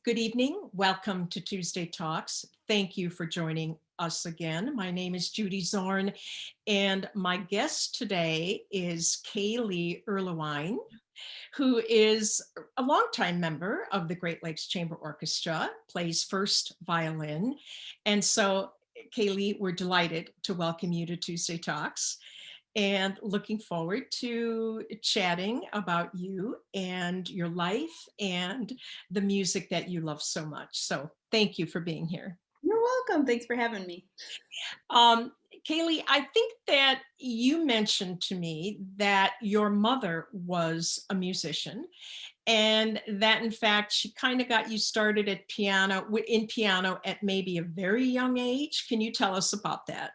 Good evening. Welcome to Tuesday Talks. Thank you for joining us again. My name is Judy Zorn, and my guest today is Kaylee Erlewein, who is a longtime member of the Great Lakes Chamber Orchestra, plays first violin. And so, Kaylee, we're delighted to welcome you to Tuesday Talks and looking forward to chatting about you and your life and the music that you love so much. So thank you for being here. You're welcome. Thanks for having me. Um, Kaylee, I think that you mentioned to me that your mother was a musician and that in fact she kind of got you started at piano at maybe a very young age. Can you tell us about that?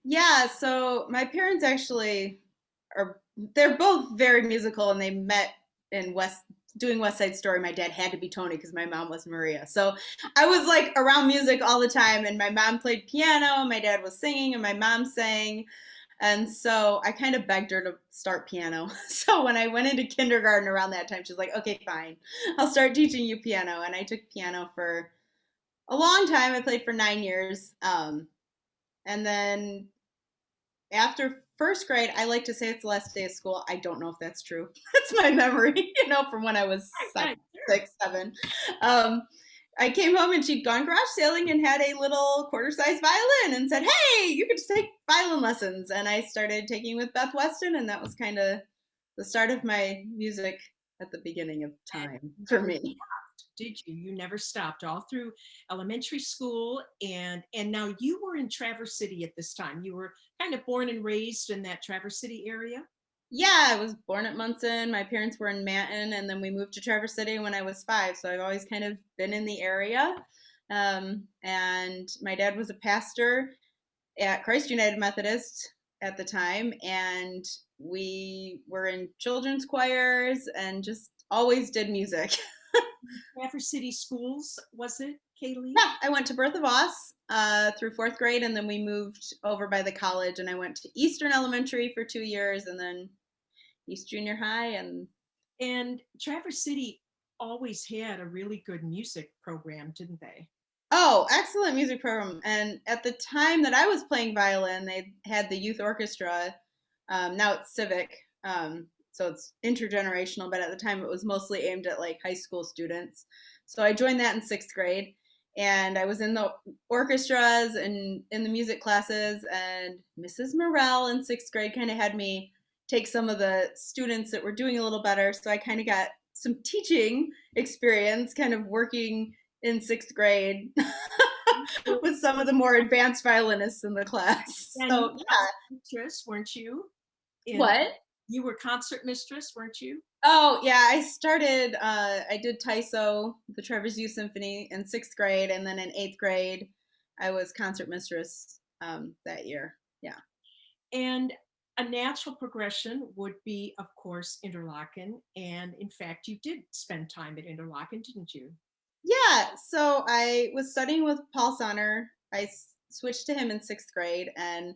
Yeah, so my parents actually they're both very musical and they met in doing West Side Story. My dad had to be Tony because my mom was Maria. So I was like around music all the time and my mom played piano, my dad was singing and my mom sang. And so I kind of begged her to start piano. So when I went into kindergarten around that time, she's like, okay, fine, I'll start teaching you piano. And I took piano for a long time. I played for 9 years. And then after first grade, I like to say it's the last day of school. I don't know if that's true. That's my memory, from when I was Yeah, seven, sure. 6, 7. Um, I came home and she'd gone garage sailing and had a little quarter-sized violin and said, "Hey, you could just take violin lessons." And I started taking with Beth Weston, and that was kind of the start of my music at the beginning of And time you for never me. stopped, did you? You never stopped all through elementary school, and now you were in Traverse City at this time. You were kind of born and raised in that Traverse City area. Yeah, I was born at Munson. My parents were in Manton, and then we moved to Traverse City when I was 5. So I've always kind of been in the area. And my dad was a pastor at Christ United Methodist at the time, and we were in children's choirs and just always did music. Traverse City schools, was it, Kaylee? Yeah, I went to Bertha Voss through 4th grade, and then we moved over by the college, and I went to Eastern Elementary for 2 years, and then East Junior High, and And Traverse City always had a really good music program, didn't they? oh, excellent music program. And at the time that I was playing violin, they had the youth orchestra. Now it's civic, so it's intergenerational, but at the time it was mostly aimed at like high school students. So I joined that in 6th grade, and I was in the orchestras and in the music classes. And Mrs. Morell in 6th grade kind of had me take some of the students that were doing a little better. So I kind of got some teaching experience, kind of working in 6th grade with some of the more advanced violinists in the class. And you So were yeah. mistress, weren't you? In What? You were concert mistress, weren't you? Oh yeah, I did Taiso, the Trevor's Youth Symphony in 6th grade, and then in 8th grade, I was concert mistress that year. Yeah. And a natural progression would be, of course, Interlochen. And in fact, you did spend time at Interlochen, didn't you? Yeah, so I was studying with Paul Sonner. Switched to him in 6th grade, and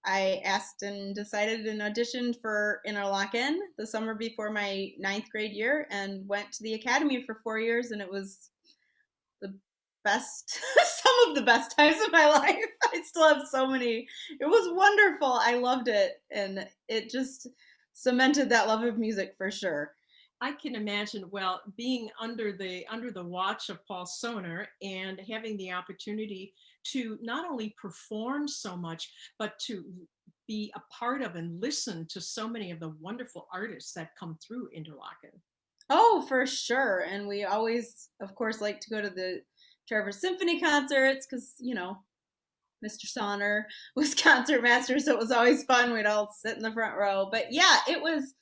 I asked and decided and auditioned for Interlochen the summer before my 9th grade year, and went to the academy for 4 years, and it was the best, some of the best times of my life. I still have so many. It was wonderful. I loved it, and it just cemented that love of music for sure. I can imagine, well, being under the watch of Paul Soner and having the opportunity to not only perform so much, but to be a part of and listen to so many of the wonderful artists that come through Interlochen. Oh, for sure. And we always, of course, like to go to the Trevor Symphony concerts because, Mr. Sonner was concert master, so it was always fun. We'd all sit in the front row. But yeah, it was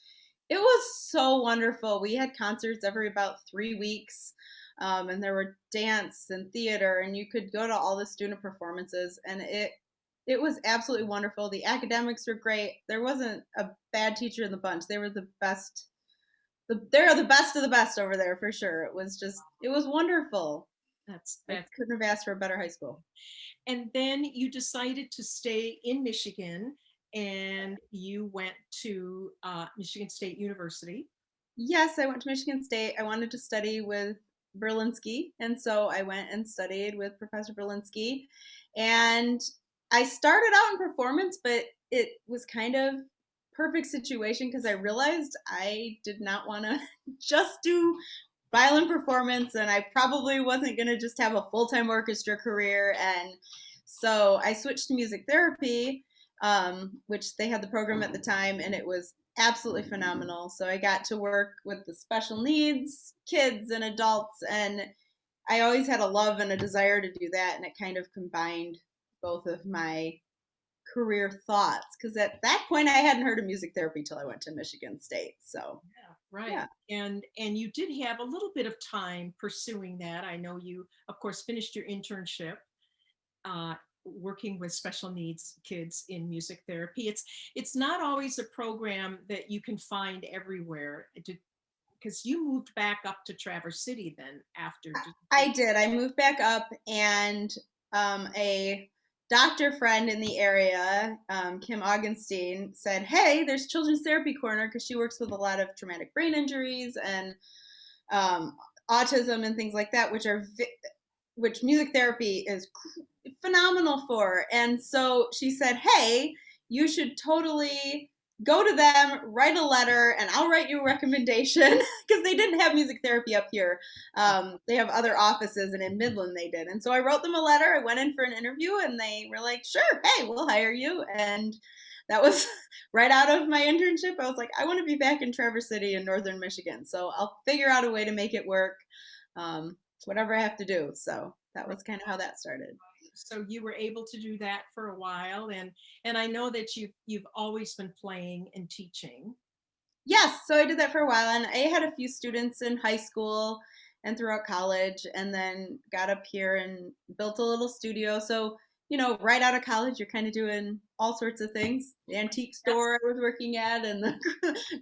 so wonderful. We had concerts every about 3 weeks, and there were dance and theater, and you could go to all the student performances, and it was absolutely wonderful. The academics were great. There wasn't a bad teacher in the bunch. They were the best. They're the best of the best over there for sure. It was wonderful. I That's couldn't have asked for a better high school. And then you decided to stay in Michigan and you went to Michigan State University. Yes, I went to Michigan State. I wanted to study with Berlinski. And so I went and studied with Professor Berlinski. And I started out in performance, but it was kind of perfect situation because I realized I did not want to just do violin performance, and I probably wasn't going to just have a full-time orchestra career. And so I switched to music therapy, which they had the program at the time, and it was absolutely phenomenal. So I got to work with the special needs kids and adults, and I always had a love and a desire to do that, and it kind of combined both of my career thoughts, because at that point I hadn't heard of music therapy till I went to Michigan State. So Yeah, right. yeah. And you did have a little bit of time pursuing that. I know you, of course, finished your internship uh, working with special needs kids in music therapy. It's not always a program that you can find everywhere. Because you moved back up to Traverse City then after. I did. I moved back up, and a doctor friend in the area, Kim Augenstein, said, "Hey, there's Children's Therapy Corner," because she works with a lot of traumatic brain injuries and autism and things like that, which music therapy is phenomenal for. And so she said, "Hey, you should totally go to them, write a letter, and I'll write you a recommendation," because they didn't have music therapy up here. They have other offices, and in Midland they did. And so I wrote them a letter. I went in for an interview, and they were like, "Sure, hey, we'll hire you." And that was right out of my internship. I was like, I want to be back in Traverse City in northern Michigan, so I'll figure out a way to make it work, whatever I have to do. So that was kind of how that started. So you were able to do that for a while, and I know that you've always been playing and teaching. Yes, so I did that for a while, and I had a few students in high school and throughout college, and then got up here and built a little studio. So, right out of college, you're kind of doing all sorts of things. The antique store I was working at, and the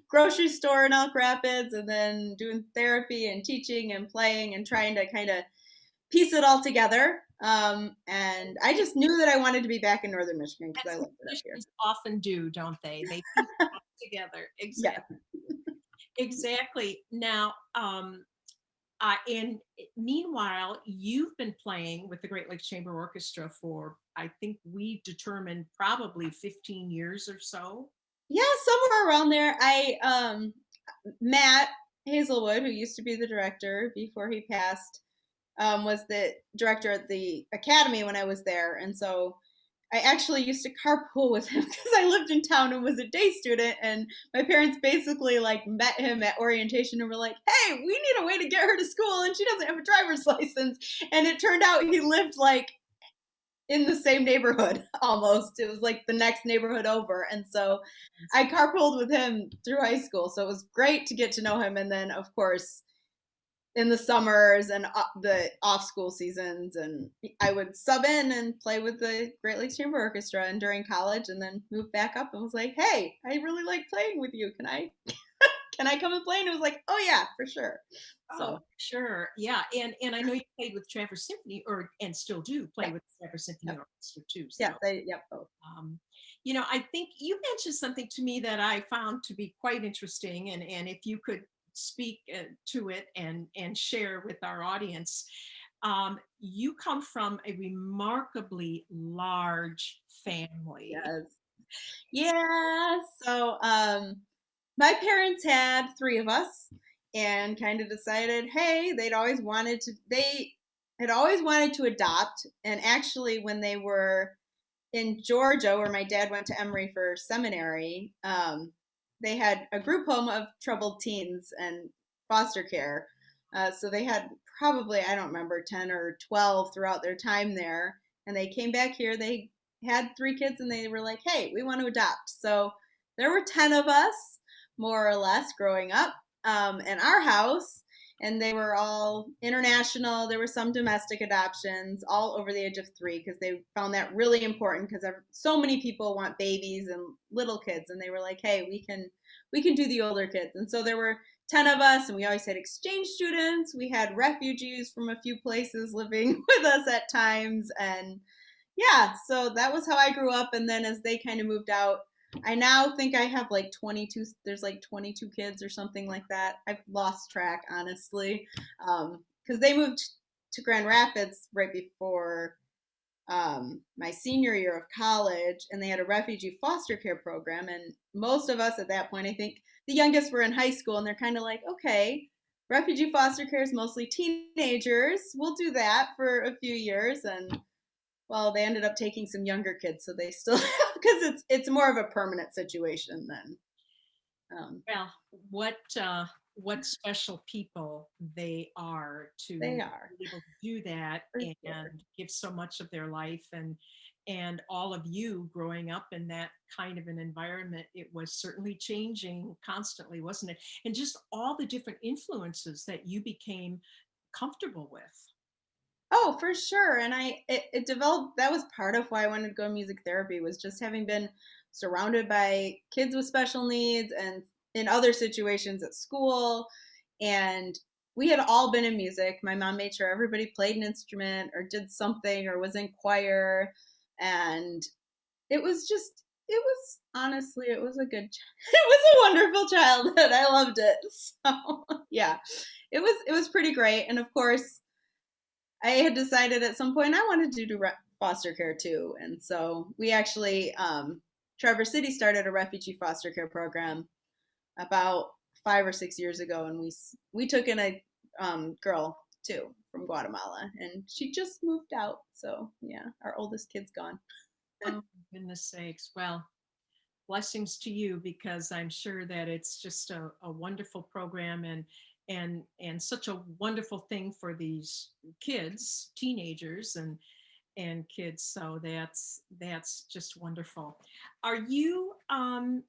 grocery store in Elk Rapids, and then doing therapy and teaching and playing and trying to kind of piece it all together. And I just knew that I wanted to be back in northern Michigan because I That's loved what it up here. musicians often do, don't they? They piece it all together. Yeah. Exactly. Exactly. Now, and meanwhile, you've been playing with the Great Lakes Chamber Orchestra for, I think we determined, probably 15 years or so. Yeah, somewhere around there. Matt Hazelwood, who used to be the director before he passed, was the director at the academy when I was there. And so I actually used to carpool with him because I lived in town and was a day student. And my parents basically like met him at orientation and were like, "Hey, we need a way to get her to school, and she doesn't have a driver's license." And it turned out he lived like in the same neighborhood almost. It was like the next neighborhood over. And so I carpooled with him through high school. So it was great to get to know him. And then, of course, in the summers and the off school seasons, and I would sub in and play with the Great Lakes Chamber Orchestra and during college, and then moved back up and was like, "Hey, I really like playing with you. Can I can I come and play?" And it was like, "Oh yeah, for sure." Oh, So sure. Yeah. And I know you played with Traverse Symphony, and still do play yeah, with Traverse Symphony yep, Orchestra too. yeah, So yep, both. um, I think you mentioned something to me that I found to be quite interesting, and if you could speak to it and share with our audience. You come from a remarkably large family. Yes. Yeah. So my parents had three of us, and kind of decided, hey, they had always wanted to adopt. And actually, when they were in Georgia, where my dad went to Emory for seminary, they had a group home of troubled teens and foster care. So they had probably, I don't remember, 10 or 12 throughout their time there. And they came back here. They had three kids, and they were like, hey, we want to adopt. So there were 10 of us, more or less, growing up in our house. And they were all international. There were some domestic adoptions, all over the age of 3, because they found that really important, because so many people want babies and little kids, and they were like, hey, we can do the older kids. And so there were 10 of us, and we always had exchange students. We had refugees from a few places living with us at times. And yeah, so that was how I grew up. And then as they kind of moved out, I now think I have like 22, there's like 22 kids or something like that. I've lost track, honestly. because they moved to Grand Rapids right before my senior year of college, and they had a refugee foster care program. And most of us at that point, I think the youngest were in high school, and they're kind of like, okay, refugee foster care is mostly teenagers. We'll do that for a few years. And well, they ended up taking some younger kids, so they still because it's more of a permanent situation than. Well, what special people they are to They are be able to do that for and sure. give so much of their life, and all of you growing up in that kind of an environment. It was certainly changing constantly, wasn't it? And just all the different influences that you became comfortable with. Oh, for sure. And it developed, that was part of why I wanted to go music therapy, was just having been surrounded by kids with special needs and in other situations at school. And we had all been in music. My mom made sure everybody played an instrument or did something or was in choir. And it was just, it was honestly, it was a good, it was a wonderful childhood. I loved it. So yeah, it was pretty great. And of course, I had decided at some point I wanted to do foster care too. And so we actually, Traverse City started a refugee foster care program about 5 or 6 years ago. And we took in a girl too from Guatemala, and she just moved out. So yeah, our oldest kid's gone. Oh, goodness sakes. Well, blessings to you, because I'm sure that it's just a wonderful program, and such a wonderful thing for these kids, teenagers and kids. So that's just wonderful. Are you um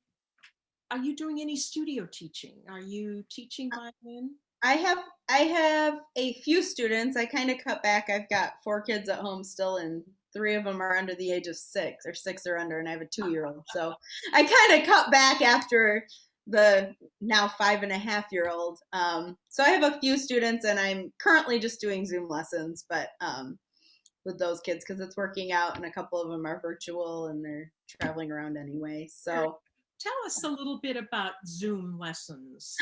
are you doing any studio teaching? Are you teaching violin? I have I have a few students. I kind of cut back. I've got 4 kids at home still, and 3 of them are under the age of 6, or 6 or under, and I have a 2-year-old. So I kind of cut back after the now 5.5-year-old. So I have a few students, and I'm currently just doing Zoom lessons, but with those kids because it's working out, and a couple of them are virtual and they're traveling around anyway. Sure. So Tell us a little bit about Zoom lessons.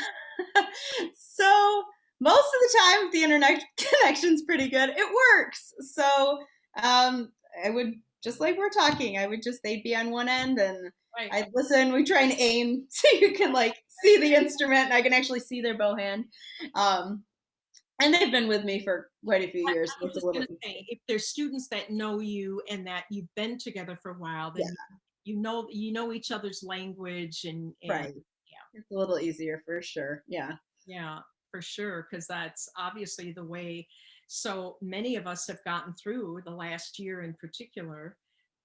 so most of the time the internet connection's pretty good. It works. So I would, just like we're talking, I would just, they'd be on one end and Right. I'd listen. We try and aim so you can like see the instrument and I can actually see their bow hand. Um, and they've been with me for quite a few I years, I so was it's a just little going to say, if there's students that know you and that you've been together for a while, yeah, then you know each other's language, and right. yeah. It's a little easier for sure. Yeah. Yeah, for sure, because that's obviously the way so many of us have gotten through the last year in particular,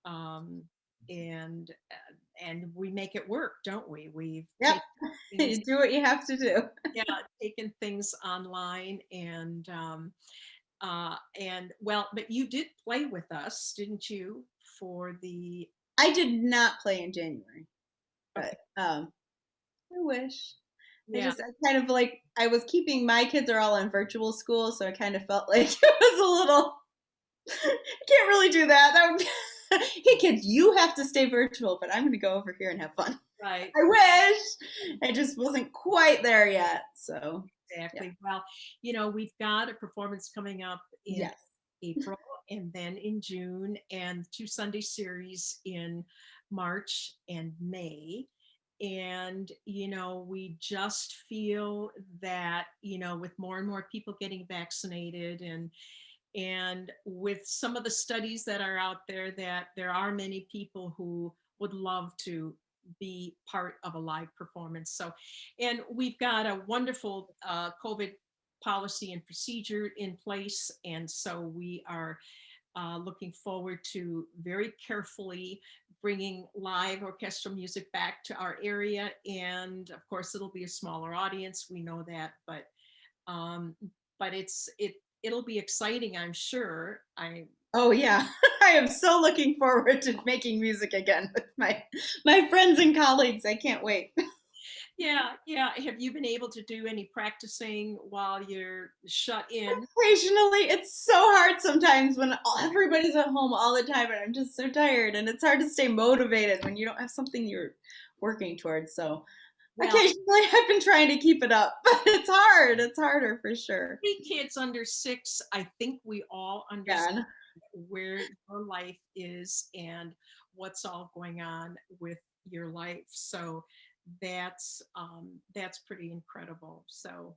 um, and and we make it work, don't we? We've Yep. taken things, You do what you have to do. yeah, taken things online, and well, but you did play with us, didn't you? For the I did not play in January, but Okay, I wish. yeah, I kind of like, I was keeping, my kids are all in virtual school, so I kind of felt like it was a little, I can't really do that. That would be, hey kids, you have to stay virtual, but I'm going to go over here and have fun. right. I wish. I just wasn't quite there yet. So, yeah. Exactly. Well, we've got a performance coming up in Yes. April and then in June, and 2 Sunday series in March and May. And, we just feel that, with more and more people getting vaccinated, and with some of the studies that are out there, that there are many people who would love to be part of a live performance. So, and we've got a wonderful COVID policy and procedure in place. And so we are looking forward to very carefully bringing live orchestral music back to our area. And of course, it'll be a smaller audience. We know that, um, but it'll be exciting, I'm sure. Oh yeah. I am so looking forward to making music again with my friends and colleagues. I can't wait. Yeah, yeah. Have you been able to do any practicing while you're shut in? Occasionally, it's so hard sometimes when everybody's at home all the time and I'm just so tired, and it's hard to stay motivated when you don't have something you're working towards. So Well, Occasionally, I've been trying to keep it up, but it's hard. It's harder for sure. 3 kids under 6, I think we all understand Yeah. where your life is and what's all going on with your life. So that's pretty incredible. So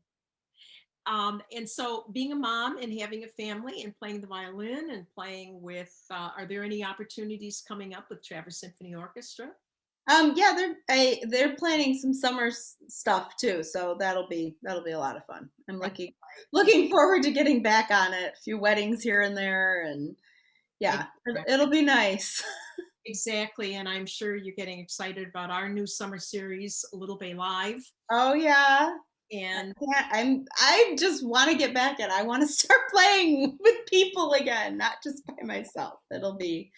and so being a mom and having a family and playing the violin and playing with, are there any opportunities coming up with Traverse Symphony Orchestra? Yeah, they're planning some summer stuff too, so that'll be a lot of fun. I'm Right, right. looking forward to getting back on it. A few weddings here and there, and yeah, Exactly. it'll be nice. Exactly. And I'm sure you're getting excited about our new summer series, Little Bay Live. Oh yeah, And I just want to get back and I want to start playing with people again, not just by myself. It'll be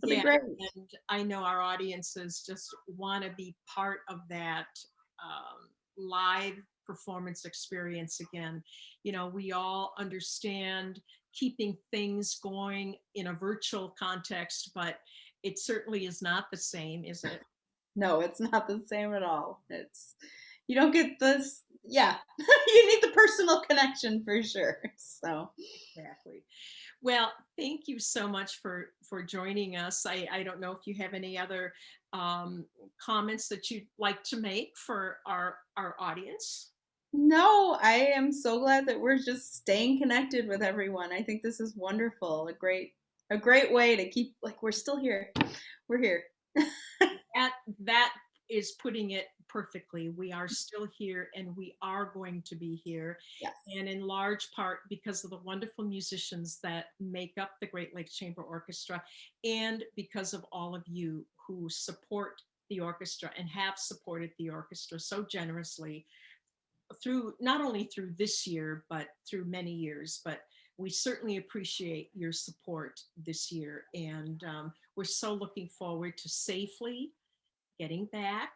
yeah, great. and I know our audiences just want to be part of that live performance experience again. You know, we all understand keeping things going in a virtual context, but it certainly is not the same, is it? No, it's not the same at all. It's you don't get this. Yeah, you need the personal connection for sure. So Exactly. Well, thank you so much for joining us. I don't know if you have any other comments that you'd like to make for our audience. no, I am so glad that we're just staying connected with everyone. I think this is wonderful. A great way to keep like we're still here. We're here. That is putting it perfectly. We are still here and we are going to be here. Yes. And in large part because of the wonderful musicians that make up the Great Lakes Chamber Orchestra and because of all of you who support the orchestra and have supported the orchestra so generously through not only through this year, but through many years. But we certainly appreciate your support this year. And we're so looking forward to safely getting back,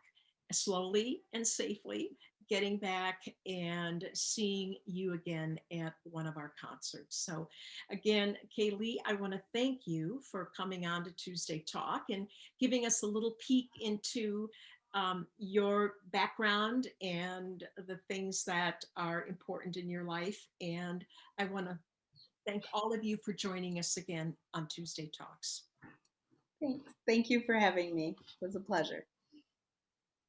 slowly and safely getting back and seeing you again at one of our concerts. So again, Kaylee, I want to thank you for coming on to Tuesday Talk and giving us a little peek into your background and the things that are important in your life. And I want to thank all of you for joining us again on Tuesday Talks. Thanks. Thank you for having me. It was a pleasure.